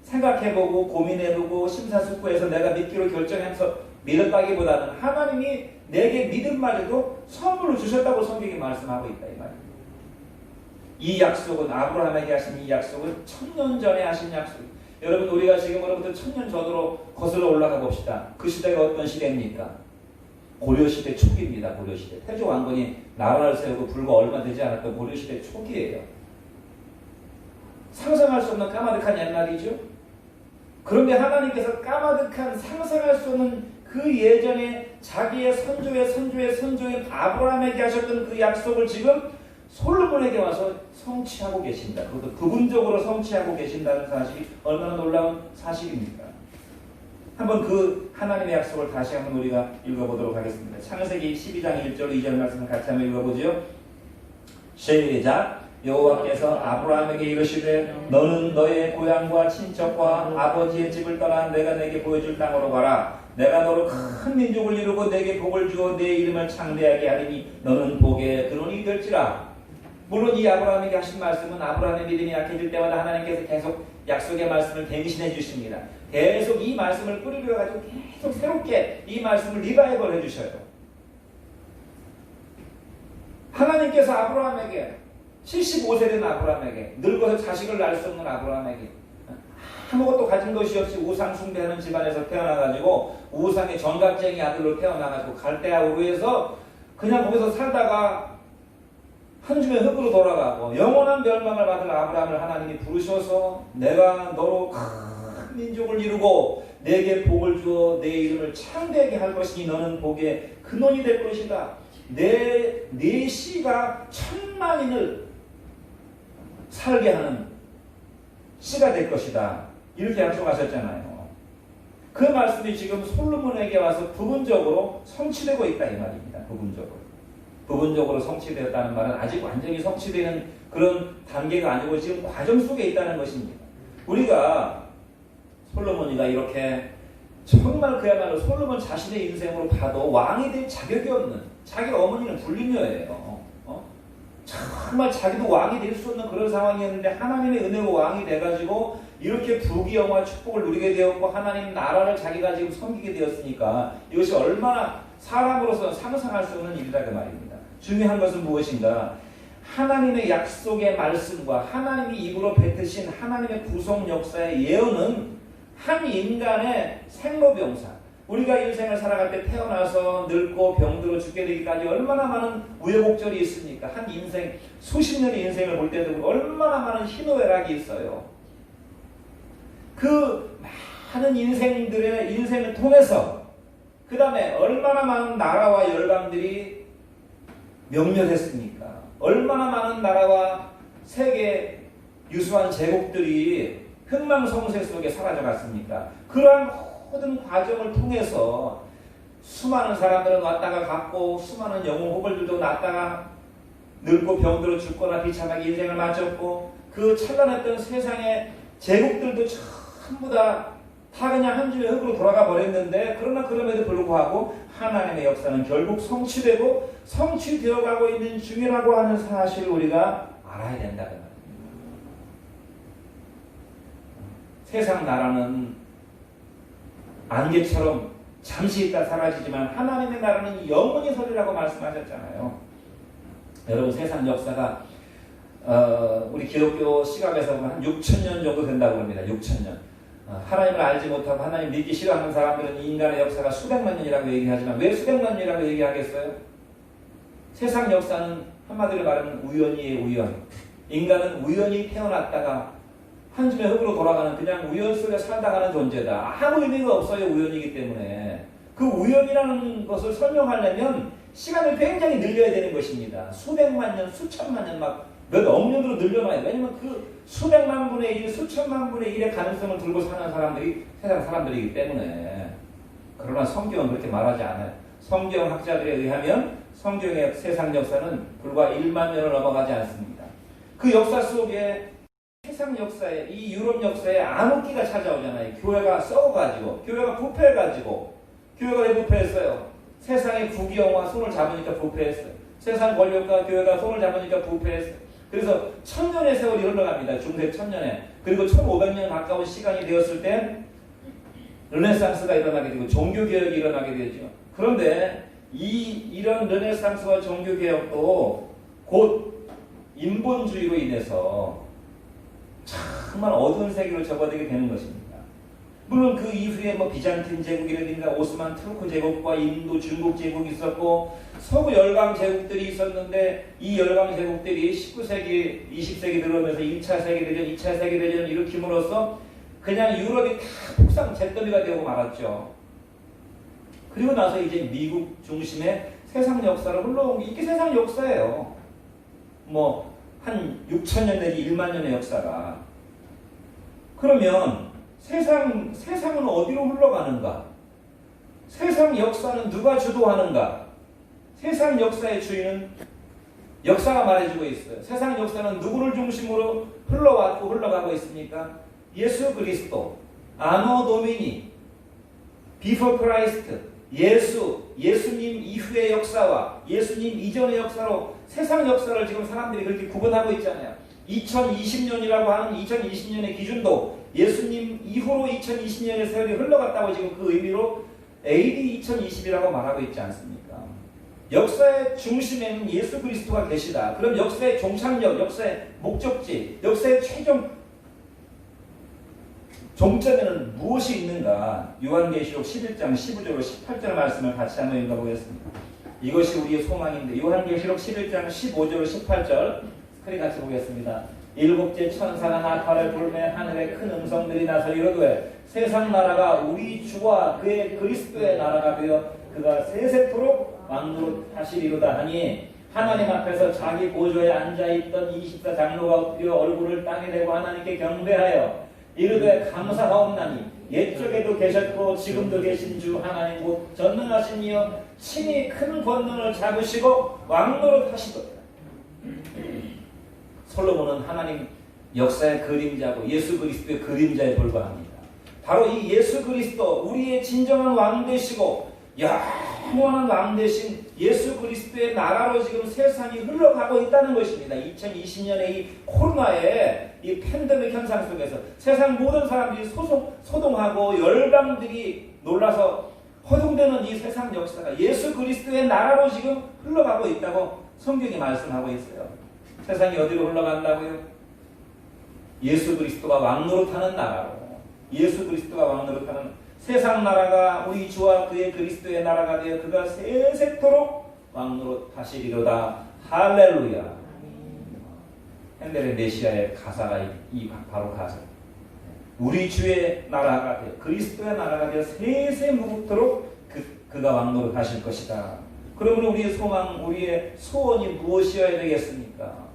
생각해보고 고민해보고 심사숙고해서 내가 믿기로 결정해서 믿었다기보다는 하나님이 내게 믿음마저도 선물을 주셨다고 성경이 말씀하고 있다 이 말입니다. 이 약속은 아브라함에게 하신 이 약속은 1000년 전에 하신 약속입니다. 여러분 우리가 지금으로부터 1000년 전으로 거슬러 올라가 봅시다. 그 시대가 어떤 시대입니까? 고려시대 초기입니다. 고려시대. 태조 왕건이 나라를 세우고 불과 얼마 되지 않았던 고려시대 초기예요. 상상할 수 없는 까마득한 옛날이죠. 그런데 하나님께서 까마득한 상상할 수 없는 그 예전에 자기의 선조의 아브라함에게 하셨던 그 약속을 지금 솔로몬에게 와서 성취하고 계신다. 그것도 부분적으로 성취하고 계신다는 사실이 얼마나 놀라운 사실입니까? 한번 그 하나님의 약속을 다시 한번 우리가 읽어보도록 하겠습니다. 창세기 12장 1절 2절 말씀을 같이 한번 읽어보죠. 시작. 여호와께서 아브라함에게 이르시되 너는 너의 고향과 친척과 아버지의 집을 떠나 내가 내게 보여줄 땅으로 가라. 내가 너로 큰 민족을 이루고 내게 복을 주어 내 이름을 창대하게 하리니 너는 복의 근원이 될지라. 물론 이 아브라함에게 하신 말씀은 아브라함의 믿음이 약해질 때마다 하나님께서 계속 약속의 말씀을 갱신해 주십니다. 계속 이 말씀을 뿌리려 가지고 계속 새롭게 이 말씀을 리바이벌 해주셔요. 하나님께서 아브라함에게 75세 된 아브라함에게 늙어서 자식을 낳을 수 없는 아브라함에게 아무것도 가진 것이 없이 우상 숭배하는 집안에서 태어나가지고 우상의 정갑쟁이 아들로 태어나가지고 갈대아 우르에서 그냥 거기서 살다가 한 줌의 흙으로 돌아가고 영원한 멸망을 받을 아브라함을 하나님이 부르셔서 내가 너로 큰 민족을 이루고 내게 복을 주어 내 이름을 창대하게 할 것이니 너는 복의 근원이 될 것이다. 내 씨가 천만인을 살게 하는 씨가 될 것이다. 이렇게 약속하셨잖아요. 그 말씀이 지금 솔로몬에게 와서 부분적으로 성취되고 있다 이 말입니다. 부분적으로 성취되었다는 말은 아직 완전히 성취되는 그런 단계가 아니고 지금 과정 속에 있다는 것입니다. 우리가 솔로몬이가 이렇게 정말 그야말로 솔로몬 자신의 인생으로 봐도 왕이 될 자격이 없는, 자기 어머니는 불륜녀예요. 정말 자기도 왕이 될 수 없는 그런 상황이었는데 하나님의 은혜로 왕이 돼가지고 이렇게 부귀영화 축복을 누리게 되었고 하나님 나라를 자기가 지금 섬기게 되었으니까 이것이 얼마나 사람으로서 상상할 수 없는 일이다 그 말입니다. 중요한 것은 무엇인가? 하나님의 약속의 말씀과 하나님이 입으로 뱉으신 하나님의 구속 역사의 예언은 한 인간의 생로병사, 우리가 인생을 살아갈 때 태어나서 늙고 병들어 죽게 되기까지 얼마나 많은 우여곡절이 있습니까? 한 인생, 수십 년의 인생을 볼 때도 얼마나 많은 희노애락이 있어요. 그 많은 인생들의 인생을 통해서 그 다음에 얼마나 많은 나라와 열강들이 명멸했습니까? 얼마나 많은 나라와 세계 유수한 제국들이 흥망성쇠 속에 사라져갔습니까? 그러한 모든 과정을 통해서 수많은 사람들은 왔다가 갔고 수많은 영웅 호벌들도 났다가 늙고 병들어 죽거나 비참하게 인생을 마쳤고 그 찬란했던 세상의 제국들도 전부 다 그냥 한 줄의 흙으로 돌아가 버렸는데 그러나 그럼에도 불구하고 하나님의 역사는 결국 성취되고 성취되어 가고 있는 중이라고 하는 사실을 우리가 알아야 된다는 말입니다. 세상 나라는 안개처럼 잠시 있다 사라지지만 하나님의 나라는 영원히 서리라고 말씀하셨잖아요. 여러분 세상 역사가 우리 기독교 시각에서 보면 한 6,000년 정도 된다고 합니다. 6,000년. 하나님을 알지 못하고 하나님 믿기 싫어하는 사람들은 인간의 역사가 수백만 년이라고 얘기하지만 왜 수백만 년이라고 얘기하겠어요? 세상 역사는 한마디로 말하면 우연이에요. 우연. 인간은 우연히 태어났다가 한 줌의 흙으로 돌아가는 그냥 우연 속에 살다가는 존재다. 아무 의미가 없어요. 우연이기 때문에. 그 우연이라는 것을 설명하려면 시간을 굉장히 늘려야 되는 것입니다. 수백만 년, 수천만 년, 막 몇 억 년으로 늘려놔요. 왜냐면 그 수백만 분의 1, 수천만 분의 1의 가능성을 들고 사는 사람들이 세상 사람들이기 때문에. 그러나 성경은 그렇게 말하지 않아요. 성경 학자들에 의하면 성경의 세상 역사는 불과 1만 년을 넘어가지 않습니다. 그 역사 속에 세상 역사에, 이 유럽 역사에 암흑기가 찾아오잖아요. 교회가 썩어가지고, 교회가 부패해가지고, 교회가 왜 부패했어요? 세상의 부귀영화 손을 잡으니까 부패했어요. 세상 권력과 교회가 손을 잡으니까 부패했어요. 그래서 1000년의 세월이 흘러갑니다. 중세 1000년에. 그리고 1500년 가까운 시간이 되었을 때 르네상스가 일어나게 되고 종교개혁이 일어나게 되죠. 그런데 이런 르네상스와 종교개혁도 곧 인본주의로 인해서 정말 어두운 세계로 접어들게 되는 것입니다. 물론 그 이후에 비잔틴 제국이라든가 오스만 투르크 제국과 인도, 중국 제국이 있었고 서구 열강 제국들이 있었는데 이 열강 제국들이 19세기, 20세기 들어오면서 1차 세계대전, 2차 세계대전을 일으킴으로써 그냥 유럽이 다 폭삭 잿더미가 되고 말았죠. 그리고 나서 이제 미국 중심의 세상 역사를 흘러온 게 이게 세상 역사예요. 한 6,000년 내지 1만 년의 역사가. 그러면 세상은 어디로 흘러가는가? 세상 역사는 누가 주도하는가? 세상 역사의 주인은 역사가 말해주고 있어요. 세상 역사는 누구를 중심으로 흘러왔고 흘러가고 있습니까? 예수 그리스도, 아노 도미니, 비포 크라이스트, 예수님 이후의 역사와 예수님 이전의 역사로 세상 역사를 지금 사람들이 그렇게 구분하고 있잖아요. 2020년이라고 하는 2020년의 기준도 예수님 이후로 2020년의 세월이 흘러갔다고 지금 그 의미로 AD 2020이라고 말하고 있지 않습니까? 역사의 중심에는 예수 그리스도가 계시다. 그럼 역사의 종착역, 역사의 목적지, 역사의 최종 종점에는 무엇이 있는가? 요한계시록 11장 15절로 18절 말씀을 같이 한번 읽어보겠습니다. 이것이 우리의 소망인데 요한계시록 11장 15절로 18절 스크린 같이 보겠습니다. 일곱째 천사가 나팔을 불매 하늘에 큰 음성들이 나서 이르되 세상 나라가 우리 주와 그의 그리스도의 나라가 되어 그가 세세토록 왕노릇 하시리로다 하니 하나님 앞에서 자기 보좌에 앉아있던 24장로가 엎드려 얼굴을 땅에 대고 하나님께 경배하여 이르되 감사하옵나니 옛적에도 계셨고 지금도 계신 주 하나님 곧 전능하신 이여 친히 큰 권능을 잡으시고 왕노릇 하시도다. 솔로몬은 하나님 역사의 그림자고 예수 그리스도의 그림자에 불과합니다. 바로 이 예수 그리스도 우리의 진정한 왕 되시고 영원한 왕 되신 예수 그리스도의 나라로 지금 세상이 흘러가고 있다는 것입니다. 2020년의 이 코로나의 이 팬데믹 현상 속에서 세상 모든 사람들이 소동하고 열방들이 놀라서 허둥대는 이 세상 역사가 예수 그리스도의 나라로 지금 흘러가고 있다고 성경이 말씀하고 있어요. 세상이 어디로 흘러간다고요? 예수 그리스도가 왕노릇하는 나라로. 예수 그리스도가 왕노릇하는 세상 나라가 우리 주와 그의 그리스도의 나라가 되어 그가 세세토록 왕노릇 하시리로다. 할렐루야. 핸델의 메시아의 가사가 이 바로 가사. 우리 주의 나라가 되어 그리스도의 나라가 되어 세세무국토록 그가 왕노릇 하실 것이다. 그러면 우리의 소망, 우리의 소원이 무엇이어야 되겠습니까?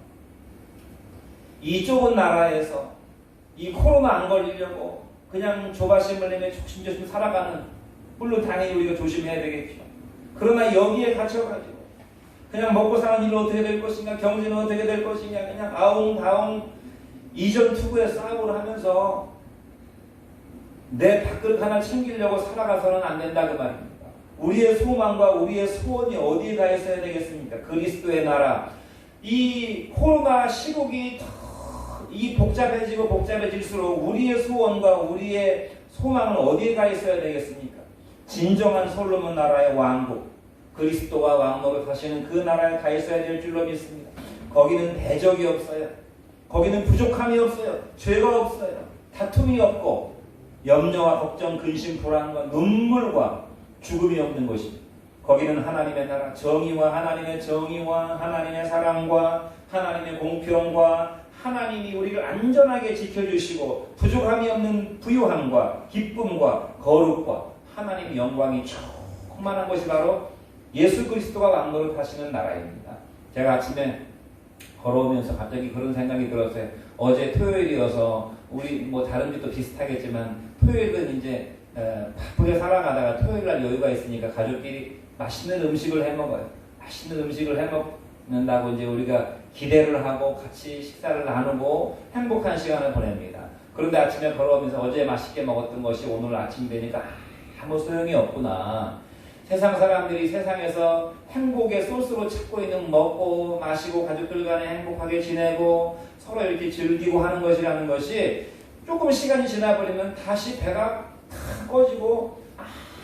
이 좁은 나라에서 이 코로나 안 걸리려고 그냥 조바심을 내며 조심조심 살아가는, 물론 당연히 우리가 조심해야 되겠죠. 그러나 여기에 갇혀가지고 그냥 먹고 사는 일은 어떻게 될 것인가, 경제는 어떻게 될 것이냐, 그냥 아웅다웅 이전 투구에 싸움을 하면서 내 밥그릇 하나 챙기려고 살아가서는 안 된다 그 말입니다. 우리의 소망과 우리의 소원이 어디에 가 있어야 되겠습니까? 그리스도의 나라. 이 코로나 시국이 이 복잡해지고 복잡해질수록 우리의 소원과 우리의 소망은 어디에 가 있어야 되겠습니까? 진정한 솔로몬 나라의 왕국, 그리스도와 왕노릇 하시는 그 나라에 가 있어야 될 줄로 믿습니다. 거기는 대적이 없어요. 거기는 부족함이 없어요. 죄가 없어요. 다툼이 없고 염려와 걱정, 근심, 불안과 눈물과 죽음이 없는 곳입니다. 거기는 하나님의 나라, 정의와 하나님의 정의와 하나님의 사랑과 하나님의 공평과 하나님이 우리를 안전하게 지켜주시고 부족함이 없는 부유함과 기쁨과 거룩과 하나님의 영광이 충만한 것이 바로 예수 그리스도가 왕노릇 하시는 나라입니다. 제가 아침에 걸어오면서 갑자기 그런 생각이 들었어요. 어제 토요일이어서 우리 뭐 다른 집도 비슷하겠지만 토요일은 이제 바쁘게 살아가다가 토요일날 여유가 있으니까 가족끼리 맛있는 음식을 해먹어요. 맛있는 음식을 해먹는다고 이제 우리가 기대를 하고 같이 식사를 나누고 행복한 시간을 보냅니다. 그런데 아침에 걸어오면서 어제 맛있게 먹었던 것이 오늘 아침 되니까 아무 소용이 없구나. 세상 사람들이 세상에서 행복의 소스로 찾고 있는 먹고 마시고 가족들 간에 행복하게 지내고 서로 이렇게 즐기고 하는 것이라는 것이 조금 시간이 지나버리면 다시 배가 탁 꺼지고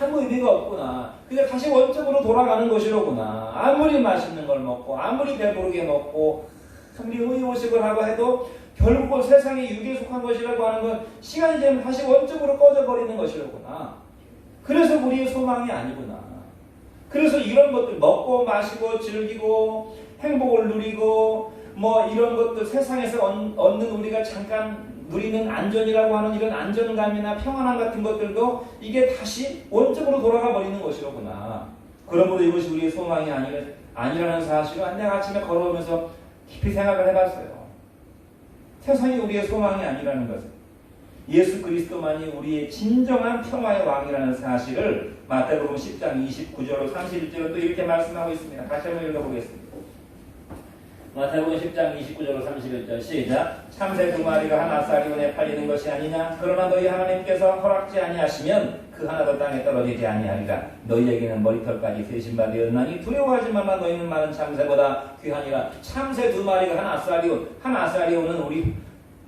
아무 의미가 없구나. 그냥 다시 원점으로 돌아가는 것이로구나. 아무리 맛있는 걸 먹고 아무리 배부르게 먹고 아무리 의호식을 하고 해도 결국은 세상에 육에 속한 것이라고 하는 건 시간이 되면 다시 원점으로 꺼져버리는 것이로구나. 그래서 우리의 소망이 아니구나. 그래서 이런 것들 먹고 마시고 즐기고 행복을 누리고 뭐 이런 것들 세상에서 얻는 우리가 잠깐 누리는 안전이라고 하는 이런 안전감이나 평안함 같은 것들도 이게 다시 원점으로 돌아가 버리는 것이로구나. 그러므로 이것이 우리의 소망이 아니라는 사실을 내가 아침에 걸어오면서 깊이 생각을 해봤어요. 세상이 우리의 소망이 아니라는 것을, 예수 그리스도만이 우리의 진정한 평화의 왕이라는 사실을 마태복음 10장 29절로 31절로 또 이렇게 말씀하고 있습니다. 다시 한번 읽어보겠습니다. 마태복음 10장 29절로 31절 시작. 참새 두 마리가 한 아싸리온에 팔리는 것이 아니냐. 그러나 너희 하나님께서 허락지 아니하시면 그 하나도 땅에 떨어지지 아니하리라. 너희에게는 머리털까지 세신바 되었나니 두려워하지 말라. 너희는 많은 참새보다 귀하니라. 참새 두 마리가 한 아싸리온은 우리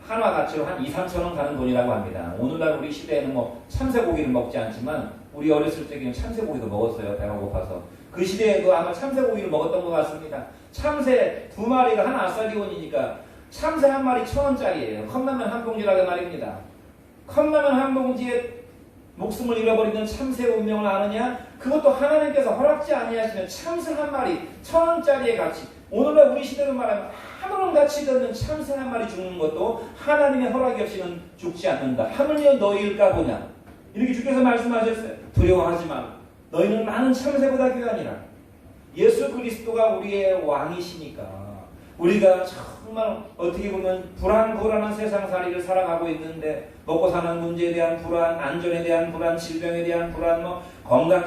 한화 가치로 한 2, 3천 원 가는 돈이라고 합니다. 오늘날 우리 시대에는 뭐 참새고기를 먹지 않지만 우리 어렸을 적에는 참새고기도 먹었어요. 배가 고파서. 그 시대에도 아마 참새고기를 먹었던 것 같습니다. 참새 두 마리가 한 아싸리온이니까 참새 한 마리 1,000원짜리예요. 컵라면 한 봉지라고 말입니다. 컵라면 한 봉지에 목숨을 잃어버리는 참새 운명을 아느냐? 그것도 하나님께서 허락지 아니하시면 참새 한 마리 1,000원짜리의 가치. 오늘날 우리 시대로 말하면 아무런 가치도 없는 참새 한 마리 죽는 것도 하나님의 허락이 없이는 죽지 않는다. 하물며 너희일까 보냐. 이렇게 주께서 말씀하셨어요. 두려워하지 마. 너희는 많은 참새보다 귀하니라. 예수 그리스도가 우리의 왕이시니까 우리가 정말 어떻게 보면 불안한 세상살이를 살아가고 있는데 먹고 사는 문제에 대한 불안, 안전에 대한 불안, 질병에 대한 불안, 건강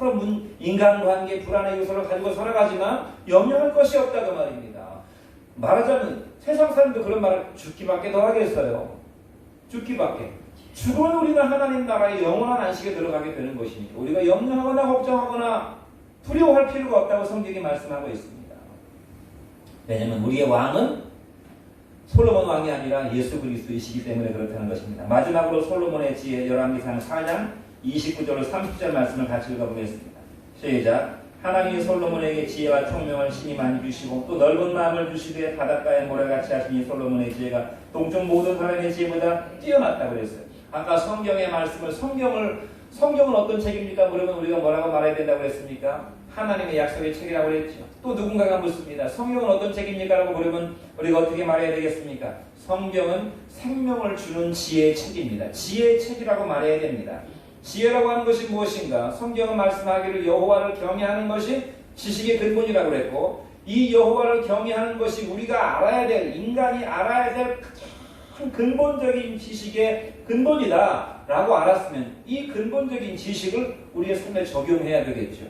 여러 인간관계 불안의 요소를 가지고 살아가지만 염려할 것이 없다 그 말입니다. 말하자면 세상 사람도 그런 말을 죽기밖에 더 하겠어요. 죽기밖에. 죽으면 우리는 하나님 나라의 영원한 안식에 들어가게 되는 것이니까 우리가 염려하거나 걱정하거나 두려워할 필요가 없다고 성경이 말씀하고 있습니다. 왜냐하면 우리의 왕은 솔로몬 왕이 아니라 예수 그리스도이시기 때문에 그렇다는 것입니다. 마지막으로 솔로몬의 지혜 열왕기상 4장 29절 30절 말씀을 같이 읽어보겠습니다. 시작. 하나님이 솔로몬에게 지혜와 총명을 신이 많이 주시고 또 넓은 마음을 주시되 바닷가의 모래같이 하시니 솔로몬의 지혜가 동쪽 모든 사람의 지혜보다 뛰어났다고 그랬어요. 아까 성경의 말씀을 성경은 어떤 책입니까? 물으면 우리가 뭐라고 말해야 된다고 그랬습니까? 하나님의 약속의 책이라고 그랬죠. 또 누군가가 묻습니다. 성경은 어떤 책입니까? 라고 물으면 우리가 어떻게 말해야 되겠습니까? 성경은 생명을 주는 지혜의 책입니다. 지혜의 책이라고 말해야 됩니다. 지혜라고 하는 것이 무엇인가? 성경은 말씀하기를 여호와를 경외하는 것이 지식의 근본이라고 그랬고 이 여호와를 경외하는 것이 우리가 알아야 될 인간이 알아야 될 가장 근본적인 지식의 근본이다 라고 알았으면 이 근본적인 지식을 우리의 삶에 적용해야 되겠죠.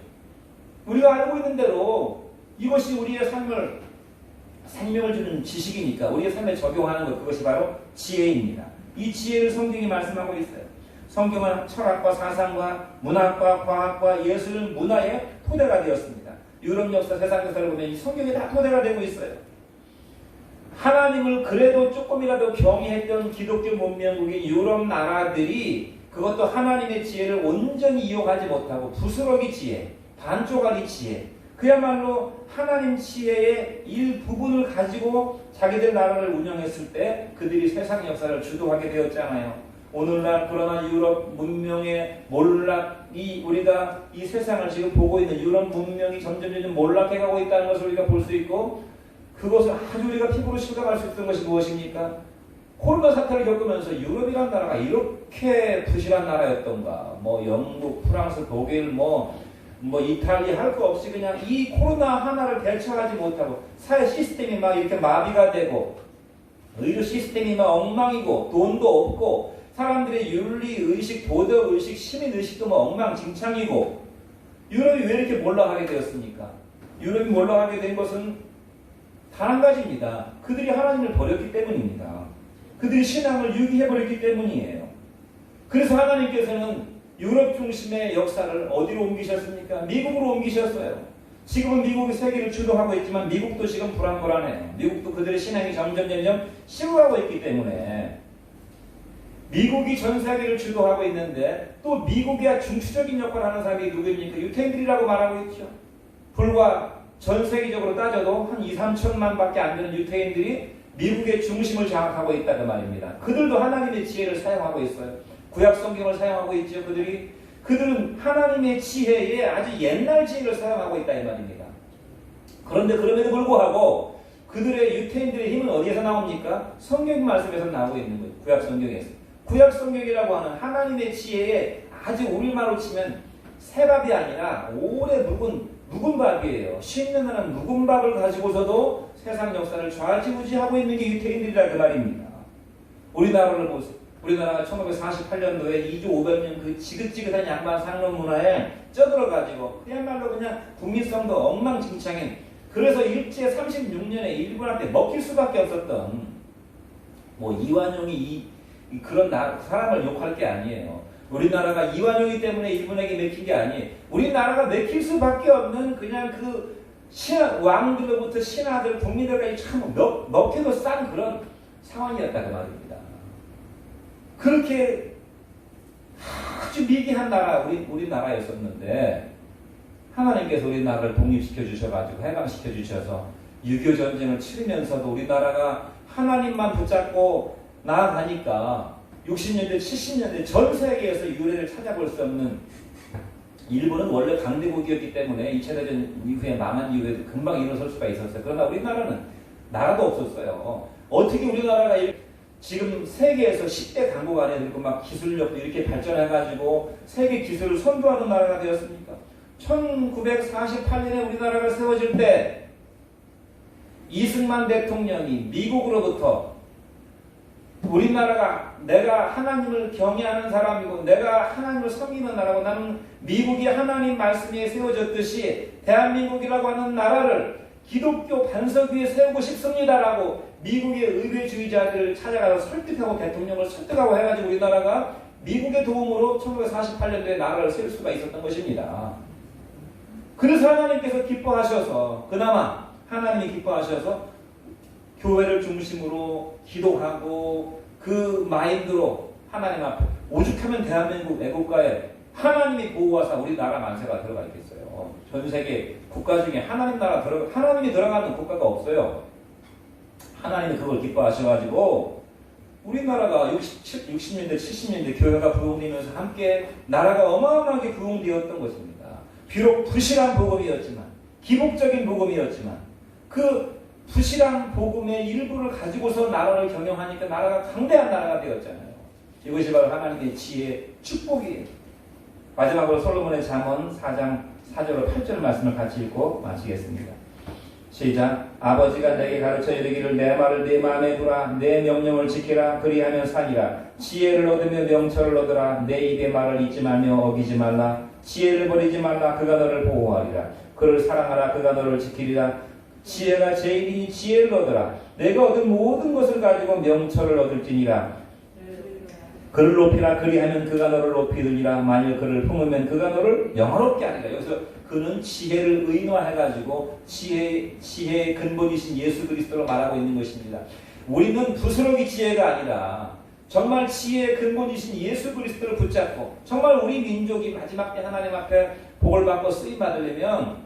우리가 알고 있는 대로 이것이 우리의 삶을 생명을 주는 지식이니까 우리의 삶에 적용하는 것 그것이 바로 지혜입니다. 이 지혜를 성경이 말씀하고 있어요. 성경은 철학과 사상과 문학과 과학과 예술 문화의 토대가 되었습니다. 유럽 역사, 세상 역사를 보면 이 성경이 다 토대가 되고 있어요. 하나님을 그래도 조금이라도 경외했던 기독교 문명국의 유럽 나라들이 그것도 하나님의 지혜를 온전히 이용하지 못하고 부스러기 지혜, 반쪽짜리 지혜, 그야말로 하나님 지혜의 일부분을 가지고 자기들 나라를 운영했을 때 그들이 세상 역사를 주도하게 되었잖아요. 오늘날 그러나 유럽 문명의 몰락이 우리가 이 세상을 지금 보고 있는 유럽 문명이 점점 몰락해가고 있다는 것을 우리가 볼 수 있고 그것을 아주 우리가 피부로 실감할 수 있던 것이 무엇입니까? 코로나 사태를 겪으면서 유럽이라는 나라가 이렇게 부실한 나라였던가 영국, 프랑스, 독일, 이탈리아 할 거 없이 그냥 이 코로나 하나를 대처하지 못하고 사회 시스템이 막 이렇게 마비가 되고 의료 시스템이 막 엉망이고 돈도 없고 사람들의 윤리의식, 도덕의식, 시민의식도 엉망진창이고 유럽이 왜 이렇게 몰락하게 되었습니까? 유럽이 몰락하게 된 것은 단 한 가지입니다. 그들이 하나님을 버렸기 때문입니다. 그들이 신앙을 유기해버렸기 때문이에요. 그래서 하나님께서는 유럽 중심의 역사를 어디로 옮기셨습니까? 미국으로 옮기셨어요. 지금은 미국이 세계를 주도하고 있지만 미국도 지금 불안불안해요. 미국도 그들의 신앙이 점점 식어가고 있기 때문에 미국이 전 세계를 주도하고 있는데 또 미국의 중추적인 역할을 하는 사람이 누구입니까? 유태인들이라고 말하고 있죠. 불과 전 세계적으로 따져도 한 2, 3천만 밖에 안 되는 유태인들이 미국의 중심을 장악하고 있다는 말입니다. 그들도 하나님의 지혜를 사용하고 있어요. 구약 성경을 사용하고 있죠. 그들은 하나님의 지혜에 아주 옛날 지혜를 사용하고 있다 이 말입니다. 그런데 그럼에도 불구하고 그들의 유태인들의 힘은 어디에서 나옵니까? 성경 말씀에서 나오고 있는 거예요. 구약 성경에서. 구약 성경이라고 하는 하나님의 지혜에 아주 우리말로 치면 새밥이 아니라 오래 묵은 밥이에요. 10년이라는 묵은 밥을 가지고서도 세상 역사를 좌지우지하고 있는 게 유태인들이라 그 말입니다. 우리나라를 보세요. 우리나라가 1948년도에 2조 500년 그 지긋지긋한 양반 상론 문화에 쩌들어가지고 그야말로 그냥 국민성도 엉망진창인 그래서 일제 36년에 일본한테 먹힐 수밖에 없었던 이완용이 그런 사람을 욕할 게 아니에요. 우리나라가 이완용이 때문에 일본에게 맥힌 게 아니에요. 우리나라가 맥힐 수밖에 없는 그냥 그 왕들로부터 신하들, 국민들까지 참 먹혀도 싼 그런 상황이었다 그 말입니다. 그렇게 아주 미개한 나라 우리나라였었는데 하나님께서 우리나라를 독립시켜 주셔가지고 해방시켜 주셔서 6.25 전쟁을 치르면서도 우리나라가 하나님만 붙잡고 나아가니까 60년대, 70년대 전 세계에서 유래를 찾아볼 수 없는, 일본은 원래 강대국이었기 때문에 2차 대전 이후에 망한 이후에도 금방 일어설 수가 있었어요. 그러나 우리나라는 나라도 없었어요. 어떻게 우리나라가 지금 세계에서 10대 강국 안에 들고 막 기술력도 이렇게 발전해가지고 세계 기술을 선도하는 나라가 되었습니까? 1948년에 우리나라가 세워질 때 이승만 대통령이 미국으로부터 우리나라가 내가 하나님을 경외하는 사람이고 내가 하나님을 섬기는 나라고, 나는 미국이 하나님 말씀에 세워졌듯이 대한민국이라고 하는 나라를 기독교 반석 위에 세우고 싶습니다라고 미국의 의회주의자들을 찾아가서 설득하고 대통령을 설득하고 해가지고 우리나라가 미국의 도움으로 1948년도에 나라를 세울 수가 있었던 것입니다. 그래서 하나님께서 기뻐하셔서, 그나마 하나님이 기뻐하셔서 교회를 중심으로 기도하고 그 마인드로 하나님 앞에, 오죽하면 대한민국 애국가에 하나님이 보호하사 우리나라 만세가 들어가 있겠어요. 전 세계 국가 중에 하나님이 들어가는 국가가 없어요. 하나님이 그걸 기뻐하셔가지고 우리나라가 60년대, 70년대 교회가 부흥되면서 함께 나라가 어마어마하게 부흥되었던 것입니다. 비록 부실한 복음이었지만, 기복적인 복음이었지만, 그 부실한 복음의 일부를 가지고서 나라를 경영하니까 나라가 강대한 나라가 되었잖아요. 이것이 바로 하나님의 지혜, 축복이에요. 마지막으로 솔로몬의 잠언 4장 4절로 8절 말씀을 같이 읽고 마치겠습니다. 시작. 아버지가 내게 가르쳐 이르기를 내 말을 네 마음에 두라. 내 명령을 지키라. 그리하면 살리라. 지혜를 얻으며 명철을 얻으라. 내 입의 말을 잊지 말며 어기지 말라. 지혜를 버리지 말라. 그가 너를 보호하리라. 그를 사랑하라. 그가 너를 지키리라. 지혜가 제일이니 지혜를 얻으라. 내가 얻은 모든 것을 가지고 명철을 얻을지니라. 그를 높이라. 그리하면 그가 너를 높이리라. 만일 그를 품으면 그가 너를 영화롭게 하리라. 여기서 그는 지혜를 의노해가지고 지혜의 근본이신 예수 그리스도로 말하고 있는 것입니다. 우리는 부스러기 지혜가 아니라 정말 지혜의 근본이신 예수 그리스도를 붙잡고, 정말 우리 민족이 마지막 때 하나님 앞에 복을 받고 쓰임 받으려면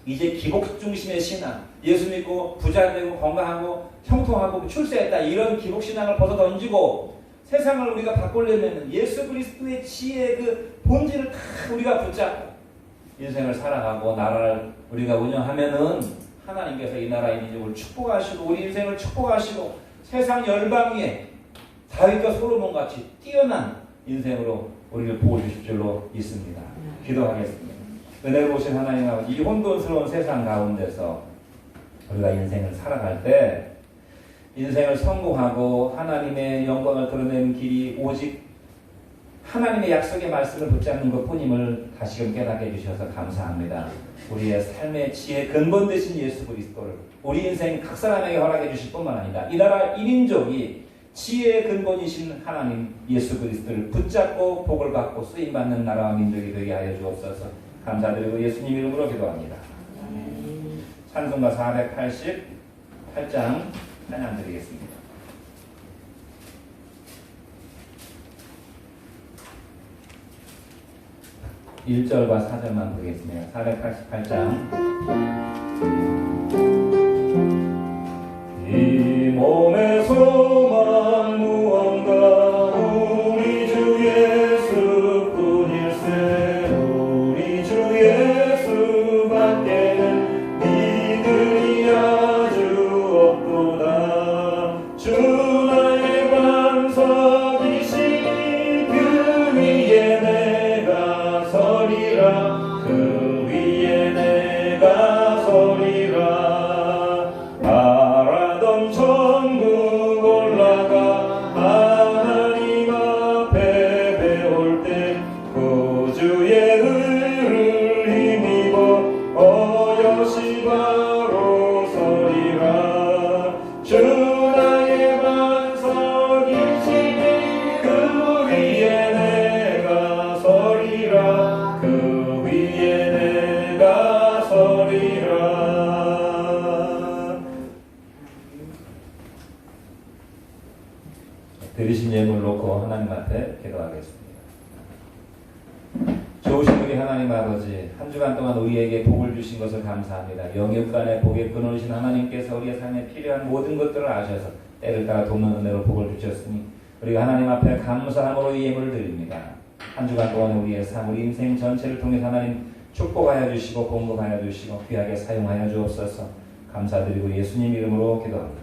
이제 기복 중심의 신앙, 예수 믿고 부자 되고 건강하고 형통하고 출세했다, 이런 기복 신앙을 벗어 던지고 세상을 우리가 바꾸려면 예수 그리스도의 지혜의 그 본질을 다 우리가 붙잡고 인생을 살아가고 나라를 우리가 운영하면은 하나님께서 이 나라의 민족을 축복하시고 우리 인생을 축복하시고 세상 열방 위에 다윗과 솔로몬 같이 뛰어난 인생으로 우리를 보호주실 줄로 믿습니다. 기도하겠습니다. 은혜로우신 하나님 아버지, 이 혼돈스러운 세상 가운데서 우리가 인생을 살아갈 때 인생을 성공하고 하나님의 영광을 드러내는 길이 오직 하나님의 약속의 말씀을 붙잡는 것뿐임을 다시금 깨닫게 해주셔서 감사합니다. 우리의 삶의 지혜 근본 되신 예수 그리스도를 우리 인생 각 사람에게 허락해 주실 뿐만 아니라 이 나라 이 민족이 지혜의 근본이신 하나님 예수 그리스도를 붙잡고 복을 받고 쓰임받는 나라와 민족이 되게 하여 주옵소서. 감사드리고 예수님 이름으로 기도합니다. 찬송가 488장 찬양 드리겠습니다. 1절과 4절만 보겠습니다. 488장. 이 몸의 소망 무언가 우리 주 예수뿐일세. 우리 주 예수밖에는 믿음이 아주 없도다. 주 나의 반석이시니 그 위에 내가 서리라. 그 위에 내가 서리라. 바라던 천국 올라가 하나님 앞에 배울 때 구주의 의를 힘입어 어여시 바로 서리라. 주 나의 반석이시니 그 위에 내가 서리라. 그 위에 내가 서리라. 드리신 예물 놓고 하나님 앞에 기도하겠습니다. 좋으신 우리 하나님 아버지, 한 주간 동안 우리에게 복을 주신 것을 감사합니다. 영육간의 복의 근원이신 하나님께서 우리의 삶에 필요한 모든 것들을 아셔서 때를 따라 돕는 은혜로 복을 주셨으니 우리가 하나님 앞에 감사함으로 예물을 드립니다. 한 주간 동안 우리의 삶, 우리 인생 전체를 통해서 하나님 축복하여 주시고 공급하여 주시고 귀하게 사용하여 주옵소서. 감사드리고 예수님 이름으로 기도합니다.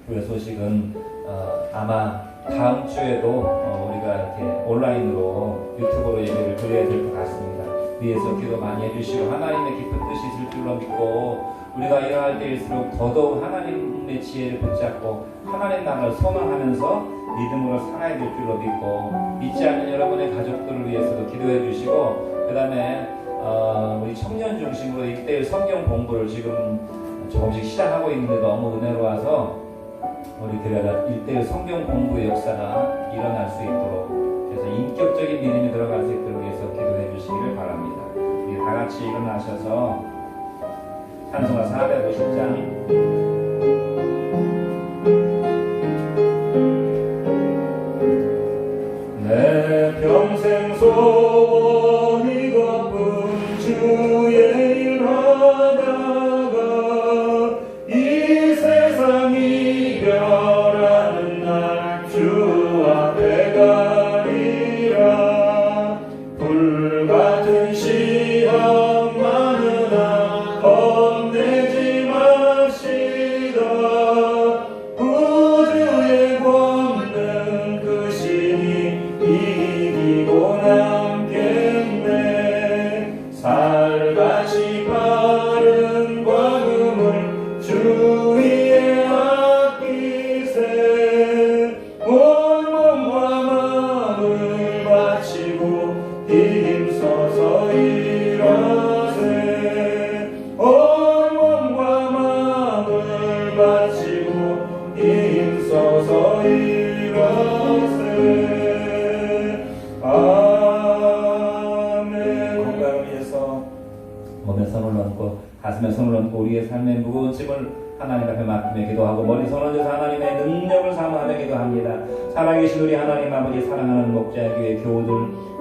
교회 소식은 아마 다음 주에도 우리가 이렇게 온라인으로 유튜브로 예배를 드려야 될 것 같습니다. 위에서 기도 많이 해주시고 하나님의 깊은 뜻이 있을 줄로 믿고 우리가 일어날 때일수록 더더욱 하나님의 지혜를 붙잡고 하나님 나라를 소망하면서 믿음으로 살아야 될 줄로 믿고 믿지 않는 여러분의 가족들을 위해서도 기도해 주시고 그 다음에 우리 청년 중심으로 1대1 성경 공부를 지금 조금씩 시작하고 있는데 너무 은혜로워서 우리 교회가 1대1 성경 공부의 역사가 일어날 수 있도록 그래서 인격적인 믿음이 들어갈 수 있도록 위해서 기도해 주시기를 바랍니다. 우리 다 같이 일어나셔서 찬송가 450장 내 평생 소원 이것뿐 주의 일하다가 이 세상 이별하는 날 주 앞에 가리라. 불같은 시험 많으나 겁내지 마시다. 우주의 권능 그 신이 이기고 남겠네. 살같이 바른 광음을 주 위에 아끼세. 온 몸과 마음을 바치고 힘써서 일하세. 온 몸과 마음을 바치고 힘써서 일하세. 아멘. 건강을 위해서 몸에 손을 얹고 가슴에 손을 얹고 우리의 삶의 무거운 짐을 하나님 앞에 맡기며 기도하고 머리 손을 얹어서 하나님의 능력을 사모하며 기도합니다. 살아계신 우리 하나님 아버지 사랑하는 목자의 교회 교우들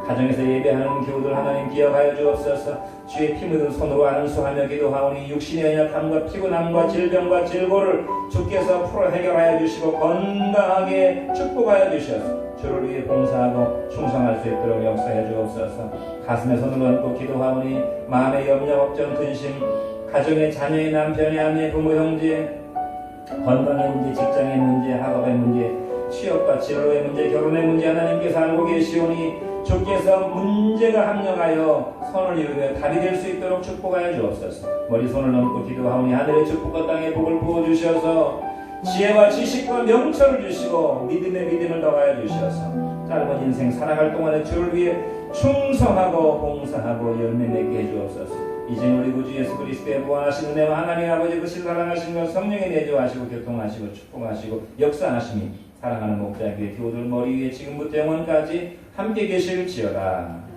가정에서 예배하는 교우들 하나님 기억하여 주옵소서. 주의 피 묻은 손으로 안수하며 기도하오니 육신의 연약함과 피곤함과 질병과 질고를 주께서 풀어 해결하여 주시고 건강하게 축복하여 주셔서 주를 위해 봉사하고 충성할 수 있도록 역사해 주옵소서. 가슴에 손을 얹고 기도하오니 마음의 염려 걱정 근심 가정의 자녀의 남편의 아내의 부모 형제 건강의 문제 직장의 문제 학업의 문제 취업과 진로의 문제 결혼의 문제 하나님께서 알고 계시오니 주께서 문제가 합력하여 선을 이루며 달이 될 수 있도록 축복하여 주옵소서. 머리 손을 얹고 기도하오니 하늘의 축복과 땅의 복을 부어주셔서 지혜와 지식과 명철을 주시고 믿음의 믿음을 더하여 주셔서 짧은 인생 살아갈 동안에 주를 위해 충성하고 봉사하고 열매 맺게 해주옵소서. 이제 우리 구주 예수 그리스도의 부활하신 은혜와 하나님 아버지 그 신사랑하신 것 성령의 내조하시고 교통하시고 축복하시고 역사하심이 사랑하는 목자의 교회 교우들 머리 위에 지금부터 영원까지 함께 계실지어다.